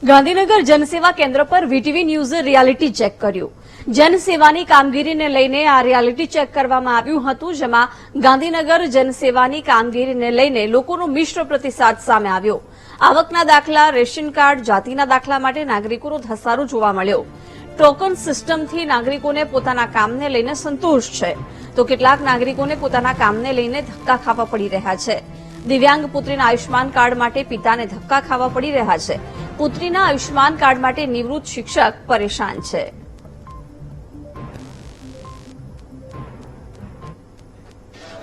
ગાંધીનગર જનસેવા કેન્દ્ર પર VTV ન્યૂઝે reality check કર્યું। જનસેવાની કામગીરીને લઈને આ રિયાલિટી ચેક કરવામાં આવ્યું હતું, જેમાં ગાંધીનગર જનસેવાની કામગીરીને લઈને લોકોનો મિશ્ર પ્રતિસાદ સામે આવ્યો। આવકના દાખલા, રેશન કાર્ડ, જાતિના દાખલા માટે નાગરિકોનો ધસારો જોવા મળ્યો। ટોકન સિસ્ટમથી નાગરિકોને પોતાના કામને લઈને સંતોષ છે, તો કેટલાક નાગરિકોને પોતાના કામને લઈને ધક્કા ખાવા પડી રહ્યા છે। દિવ્યાંગ પુત્રીના આયુષ્માન કાર્ડ માટે પિતાને ધક્કા ખાવા પડી રહ્યા છે। પુત્રીના આયુષ્માન કાર્ડ માટે નિવૃત્ત શિક્ષક પરેશાન છે।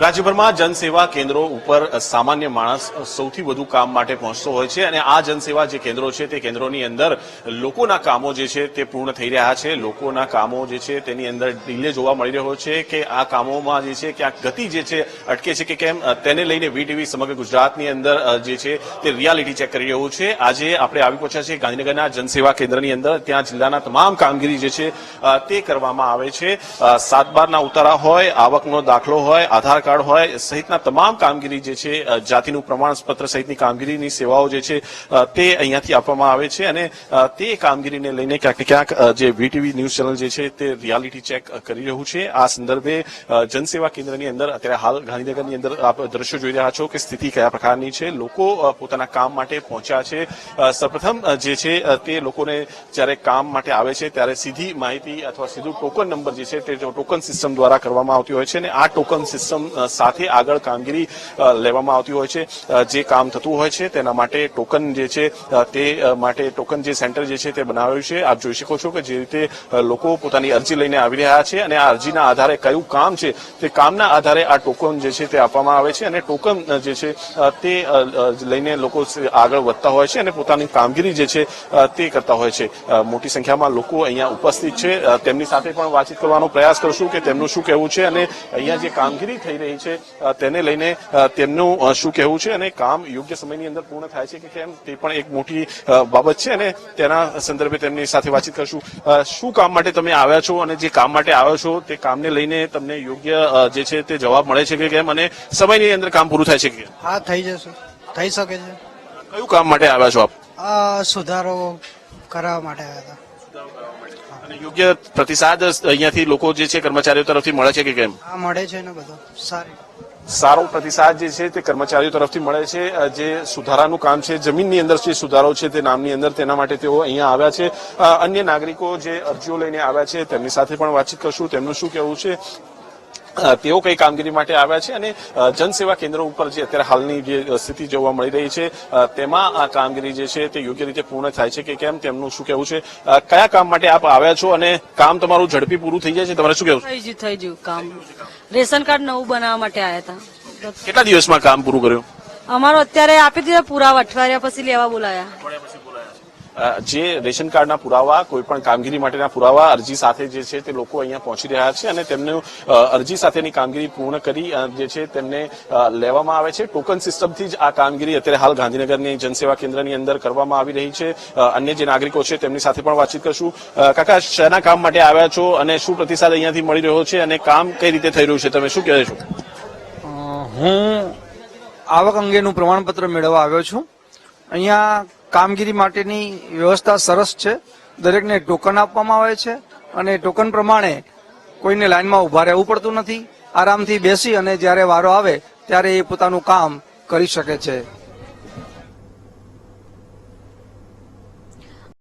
રાજ્યભરમાં જનસેવા કેન્દ્રો ઉપર સામાન્ય માણસ સૌથી વધુ કામ માટે પહોંચતો હોય છે અને આ જનસેવા જે કેન્દ્રો છે તે કેન્દ્રોની અંદર લોકોના કામો જે છે તે પૂર્ણ થઈ રહ્યા છે। લોકોના કામો જે છે તેની અંદર ડિલે જોવા મળી રહ્યો છે કે આ કામોમાં જે છે ક્યાંક ગતિ જે છે અટકે છે કે કેમ, તેને લઈને વીટીવી સમગ્ર ગુજરાતની અંદર જે છે તે રિયાલિટી ચેક કરી રહ્યું છે। આજે આપણે આવી પહોંચ્યા છીએ ગાંધીનગરના જનસેવા કેન્દ્રની અંદર। ત્યાં જિલ્લાના તમામ કામગીરી જે છે તે કરવામાં આવે છે। 7/12ના ઉતારા હોય, આવકનો દાખલો હોય, આધાર કાર્ડ હોય સહિતના તમામ કામગીરી જે છે, જાતિનું પ્રમાણપત્ર સહિતની કામગીરીની સેવાઓ જે છે તે અહીંયાથી આપવામાં આવે છે અને તે કામગીરીને લઈને ક્યાંક ક્યાંક જે વીટીવી ન્યૂઝ ચેનલ જે છે તે રિયાલિટી ચેક કરી રહ્યું છે। આ સંદર્ભે જનસેવા કેન્દ્રની અંદર અત્યારે હાલ ગાંધીનગરની અંદર આપ દ્રશ્યો જોઈ રહ્યા છો કે સ્થિતિ કયા પ્રકારની છે। લોકો પોતાના કામ માટે પહોંચ્યા છે। સૌપ્રથમ જે છે તે લોકોને જ્યારે કામ માટે આવે છે ત્યારે સીધી માહિતી અથવા સીધું ટોકન નંબર જે છે તે ટોકન સિસ્ટમ દ્વારા કરવામાં આવતી હોય છે અને આ ટોકન સિસ્ટમ સાથે આગળ કામગીરી લેવામાં આવતી હોય છે। જે કામ થતું હોય છે તેના માટે ટોકન જે છે તે માટે ટોકન જે સેન્ટર જે છે તે બનાવ્યું છે। આપ જોઈ શકો છો કે જે રીતે લોકો પોતાની અરજી લઈને આવી રહ્યા છે અને આ અરજીના આધારે કયું કામ છે તે કામના આધારે આ ટોકન જે છે તે આપવામાં આવે છે અને ટોકન જે છે તે લઈને લોકો આગળ વધતા હોય છે અને પોતાની કામગીરી જે છે તે કરતા હોય છે। મોટી સંખ્યામાં લોકો અહીંયા ઉપસ્થિત છે। તેમની સાથે પણ વાતચીત કરવાનો પ્રયાસ કરશું કે તેમનું શું કહેવું છે અને અહીંયા જે કામગીરી થઈ રહી છે તેને લઈને તેમનું શું કહેવું છે અને કામ યોગ્ય સમયની અંદર પૂર્ણ થાય છે કે કેમ તે પણ એક મોટી બાબત છે અને તેના સંદર્ભે તેમની સાથે વાતચીત કરશું। શું કામ માટે તમે આવ્યા છો અને જે કામ માટે આવ્યો છો તે કામને લઈને તમને યોગ્ય જે છે તે જવાબ મળે છે કે કેમ અને સમયની અંદર કામ પૂરું થાય છે કે? હા, થઈ જશે, થઈ શકે છે। કયું કામ માટે આવ્યા છો આપ? સુધારો કરાવવા માટે આવ્યા હતા। અને યોગ્ય પ્રતિસાદ અહીંયાથી લોકો જે છે કર્મચારીઓ તરફથી મળે છે કે કેમ? હા, મળે છે ને, બધો સારો પ્રતિસાદ જે છે તે કર્મચારીઓ તરફથી મળે છે। જે સુધારાનું કામ છે, જમીનની અંદર જે સુધારો છે તે નામની અંદર, તેના માટે તેઓ અહીંયા આવ્યા છે। અન્ય નાગરિકો જે અરજીઓ લઈને આવ્યા છે તેમની સાથે પણ વાતચીત કરશું, તેમનું શું કહેવું છે, તેઓ કઈ કામગીરી માટે આવ્યા છે અને જનસેવા કેન્દ્રો ઉપર જે અત્યારે હાલની જે સ્થિતિ જોવા મળી રહી છે તેમાં આ કામગીરી જે છે તે યોગ્ય રીતે પૂર્ણ થાય છે કે કેમ, તેમનું શું કહેવું છે। કયા કામ માટે આપ આવ્યા છો અને કામ તમારું ઝડપી પૂરું થઈ જાય છે? તમારે શું કહેવું? થઈ ગયું કામ। રેશન કાર્ડ નવું બનાવવા માટે આવ્યા હતા। કેટલા દિવસમાં કામ પૂરું કર્યું? અમારો અત્યારે આપી દીધા પુરાવા, અઠવાડિયા પછી લેવા બોલાયા। જે રેશન કાર્ડના પુરાવા, કોઈ પણ કામગીરી માટેના પુરાવા અરજી સાથે જે છે તે લોકો અહીંયા પહોંચી રહ્યા છે અને તેમનું અરજી સાથેની કામગીરી પૂર્ણ કરી જે છે તેમને લેવામાં આવે છે। ટોકન સિસ્ટમથી જ આ કામગીરી અત્યારે હાલ ગાંધીનગરની જનસેવા કેન્દ્રની અંદર કરવામાં આવી રહી છે। અન્ય જે નાગરિકો છે તેમની સાથે પણ વાતચીત કરશું। કાકા, શેના કામ માટે આવ્યા છો અને શું પ્રતિસાદ અહીંયાથી મળી રહ્યો છે અને કામ કઈ રીતે થઈ રહ્યું છે, તમે શું કહે છો? હું આવક અંગેનું પ્રમાણપત્ર મેળવવા આવ્યો છું। અહીંયા કામગીરી માટેની વ્યવસ્થા સરસ છે। દરેકને ટોકન આપવામાં આવે છે અને ટોકન પ્રમાણે કોઈને લાઈનમાં ઉભા રહેવું પડતું નથી। આરામથી બેસી અને જ્યારે વારો આવે ત્યારે એ પોતાનું કામ કરી શકે છે।